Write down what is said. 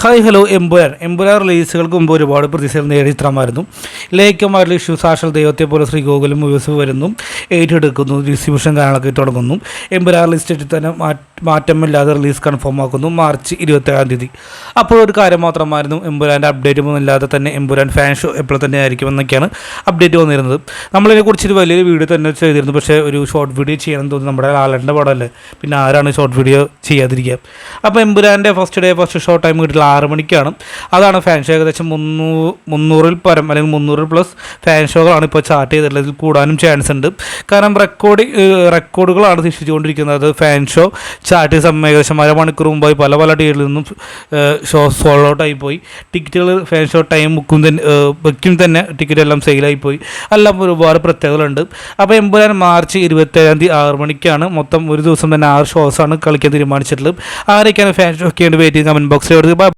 Hi hello Empuraan റിലീസുകൾക്ക് മുമ്പ് ഒരുപാട് പ്രതീക്ഷകൾ നേടിയ ചിത്രമായിരുന്നു. ലേഖമായിട്ടുള്ള ഇഷ്യൂ സാക്ഷാൽ ദൈവത്തെ പോലെ ശ്രീ ഗോകുലം മൂവീസ് വരുന്നു, ഏറ്റെടുക്കുന്നു, ഡിസ്ട്രിബ്യൂഷൻ കാര്യങ്ങളൊക്കെ തുടങ്ങുന്നു. എമ്പുരാൻ ലിസ്റ്റിൽ തന്നെ മാറ്റമില്ലാതെ റിലീസ് കൺഫേം ആക്കുന്നു മാർച്ച് 27 അപ്പോൾ ഒരു കാര്യം മാത്രമായിരുന്നു, എമ്പുരാൻ്റെ അപ്ഡേറ്റ് ഒന്നും ഇല്ലാതെ തന്നെ എമ്പുരാൻ ഫാൻ ഷോ എപ്പോൾ തന്നെ ആയിരിക്കും എന്നൊക്കെയാണ് അപ്ഡേറ്റ് വന്നിരുന്നത്. നമ്മളിതിനെക്കുറിച്ച് ഒരു വലിയൊരു വീഡിയോ തന്നെ ചെയ്തിരുന്നു. പക്ഷേ ഒരു ഷോർട്ട് വീഡിയോ ചെയ്യണം തോന്നി. നമ്മുടെ ലാലേട്ടൻ്റെ പടമല്ലേ, പിന്നെ ആരാണ് ഷോർട്ട് വീഡിയോ ചെയ്യാതിരിക്കുക. അപ്പോൾ എമ്പുരാൻ്റെ ഫസ്റ്റ് ഷോ ടൈം കിട്ടില്ല 6 മണിക്കാണ്. അതാണ് ഫാൻ ഷോ. ഏകദേശം 300 പരം അല്ലെങ്കിൽ 300+ ഫാൻ ഷോകളാണ് ഇപ്പോൾ ചാർട്ട് ചെയ്തിട്ടുള്ളത്. ഇതിൽ കൂടാനും ചാൻസ് ഉണ്ട്. കാരണം റെക്കോർഡുകളാണ് സൃഷ്ടിച്ചുകൊണ്ടിരിക്കുന്നത്. ഫാൻ ഷോ ചാർട്ട് ചെയ്ത സമയം ഏകദേശം അരമണിക്കൂർ മുമ്പായി പല തിയേറ്ററിൽ നിന്നും ഷോ സോൾഡ് ഔട്ട് ആയിപ്പോയി. ടിക്കറ്റുകൾ ഫാൻ ഷോ ടൈം ബുക്കും തന്നെ ടിക്കറ്റ് എല്ലാം സെയിലായിപ്പോയി. എല്ലാം ഒരുപാട് പ്രത്യേകതകളുണ്ട്. അപ്പോൾ എമ്പുരാൻ മാർച്ച് 27 6 മണിക്കാണ്. മൊത്തം ഒരു ദിവസം തന്നെ 6 ഷോസാണ് കളിക്കാൻ തീരുമാനിച്ചിട്ടുള്ളത്. ആരൊക്കെയാണ് ഫാൻ ഷോയ്ക്ക് വേണ്ടി വെയിറ്റ് ചെയ്ത് കമൻറ്റ് ബോക്സിൽ